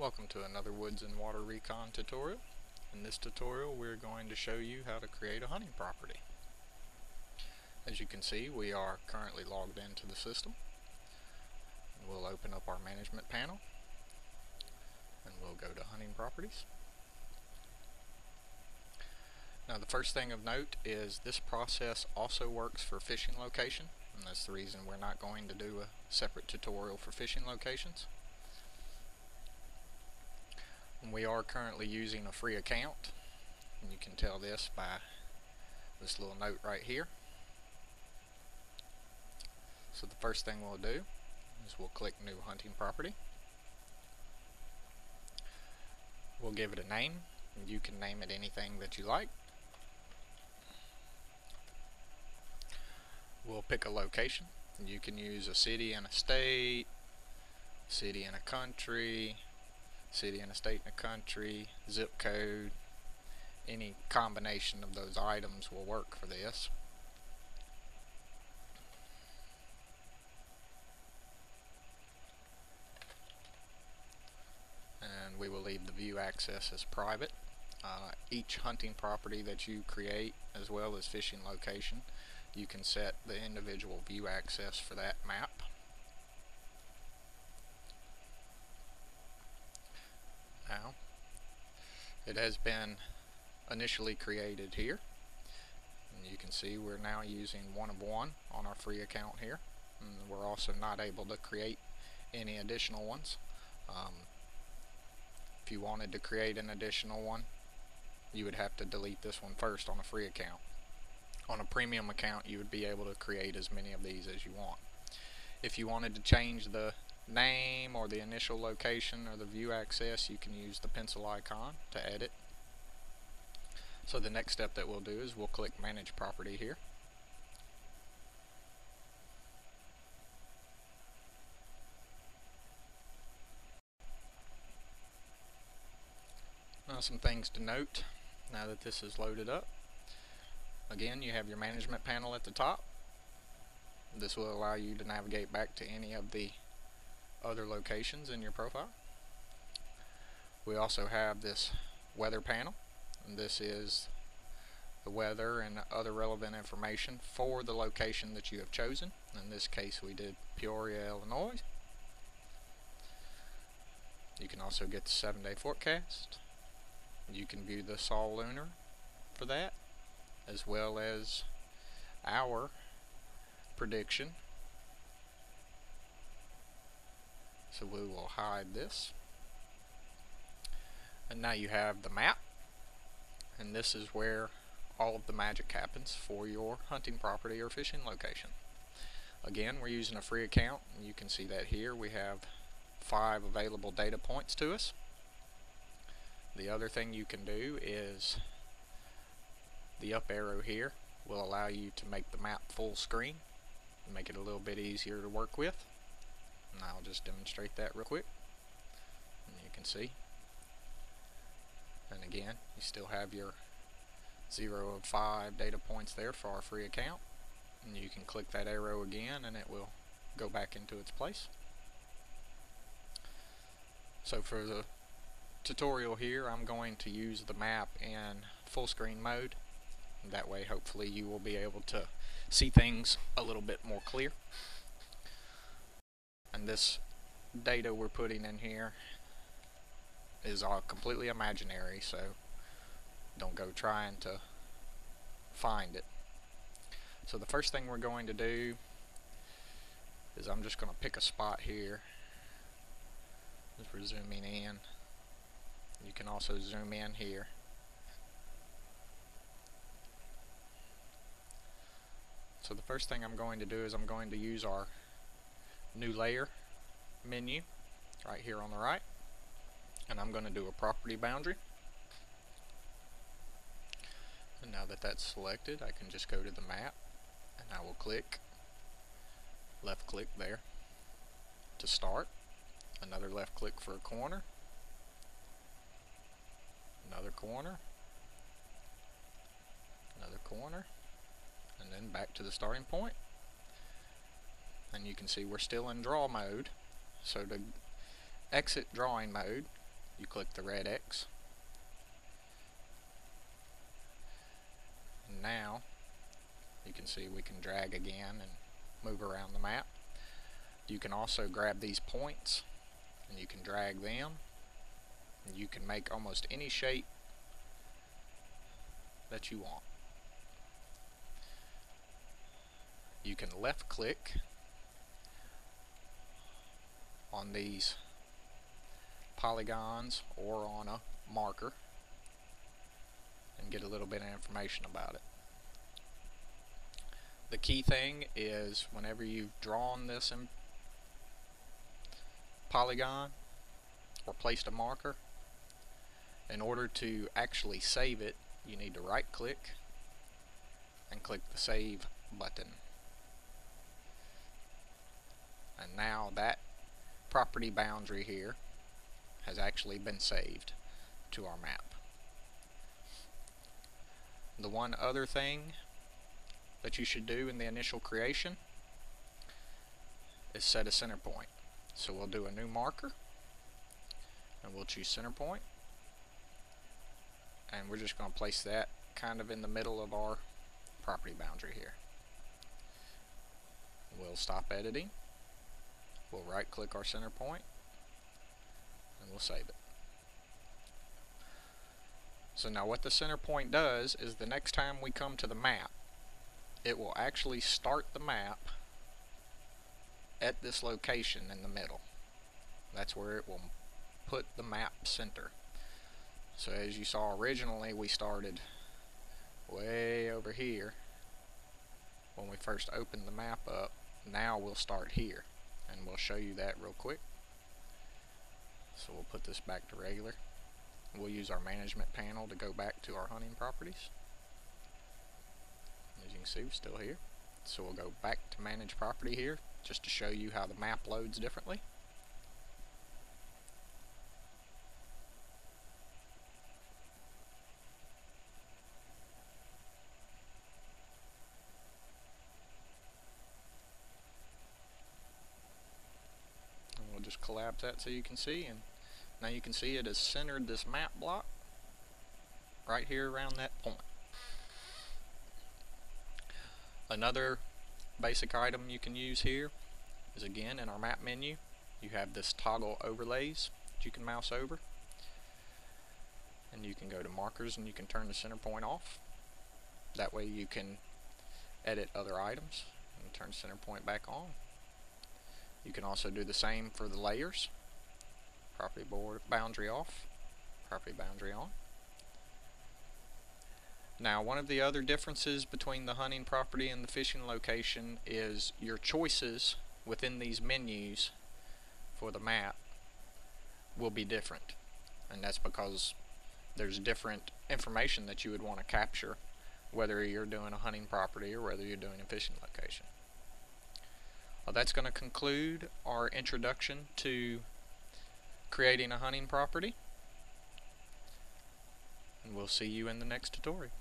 Welcome to another Woods and Water Recon tutorial. In this tutorial we're going to show you how to create a hunting property. As you can see, we are currently logged into the system. We'll open up our management panel and we'll go to hunting properties. Now the first thing of note is this process also works for fishing location, and that's the reason we're not going to do a separate tutorial for fishing locations. We are currently using a free account, and you can tell this by this little note right here. So the first thing we'll do is we'll click New Hunting Property. We'll give it a name, and you can name it anything that you like. We'll pick a location, and you can use a city and a state, city and a country, city and a state and a country, zip code. Any combination of those items will work for this. And we will leave the view access as private. Each hunting property that you create, as well as fishing location, you can set the individual view access for that map. Now, it has been initially created here, and you can see we're now using one of one on our free account here, and we're also not able to create any additional ones. If you wanted to create an additional one, you would have to delete this one first on a free account. On a premium account, you would be able to create as many of these as you want. If you wanted to change the name or the initial location or the view access, you can use the pencil icon to edit. So the next step that we'll do is we'll click Manage Property here. Now some things to note now that this is loaded up. Again, you have your management panel at the top. This will allow you to navigate back to any of the other locations in your profile. We also have this weather panel, and this is the weather and other relevant information for the location that you have chosen. In this case we did Peoria, Illinois. You can also get the 7-day forecast. You can view the sol lunar for that, as well as our prediction. So we will hide this, and now you have the map, and this is where all of the magic happens for your hunting property or fishing location. Again, we're using a free account, and you can see that here we have 5 available data points to us. The other thing you can do is the up arrow here will allow you to make the map full screen and make it a little bit easier to work with. And I'll just demonstrate that real quick, and you can see. And again, you still have your 0 of 5 data points there for our free account, and you can click that arrow again and it will go back into its place. So for the tutorial here, I'm going to use the map in full screen mode. That way hopefully you will be able to see things a little bit more clear. And this data we're putting in here is all completely imaginary, so don't go trying to find it. So the first thing we're going to do is I'm just going to pick a spot here as we're zooming in. You can also zoom in here. So the first thing I'm going to do is I'm going to use our new layer menu right here on the right, and I'm going to do a property boundary. And now that that's selected, I can just go to the map and I will left click there to start, another left click for a corner, another corner, another corner, and then back to the starting point. And you can see we're still in draw mode, so to exit drawing mode, you click the red X. And now you can see we can drag again and move around the map. You can also grab these points and you can drag them, and you can make almost any shape that you want. You can left click on these polygons or on a marker and get a little bit of information about it. The key thing is whenever you've drawn this polygon or placed a marker, in order to actually save it, you need to right click and click the save button. And now that property boundary here has actually been saved to our map. The one other thing that you should do in the initial creation is set a center point. So we'll do a new marker and we'll choose center point, and we're just going to place that kind of in the middle of our property boundary here. We'll stop editing, we'll right click our center point, and we'll save it. So now what the center point does is the next time we come to the map, it will actually start the map at this location in the middle. That's where it will put the map center. So as you saw originally, we started way over here when we first opened the map up. Now we'll start here, and we'll show you that real quick. So we'll put this back to regular. We'll use our management panel to go back to our hunting properties. As you can see, we're still here. So we'll go back to manage property here just to show you how the map loads differently. And we'll just collapse that so you can see, and now you can see it has centered this map block right here around that point. Another basic item you can use here is, again, in our map menu, you have this toggle overlays that you can mouse over, and you can go to markers and you can turn the center point off. That way you can edit other items and turn center point back on. You can also do the same for the layers. Property boundary off, property boundary on. Now, one of the other differences between the hunting property and the fishing location is your choices within these menus for the map will be different, and that's because there's different information that you would want to capture, whether you're doing a hunting property or whether you're doing a fishing location. Well, that's going to conclude our introduction to creating a hunting property, and we'll see you in the next tutorial.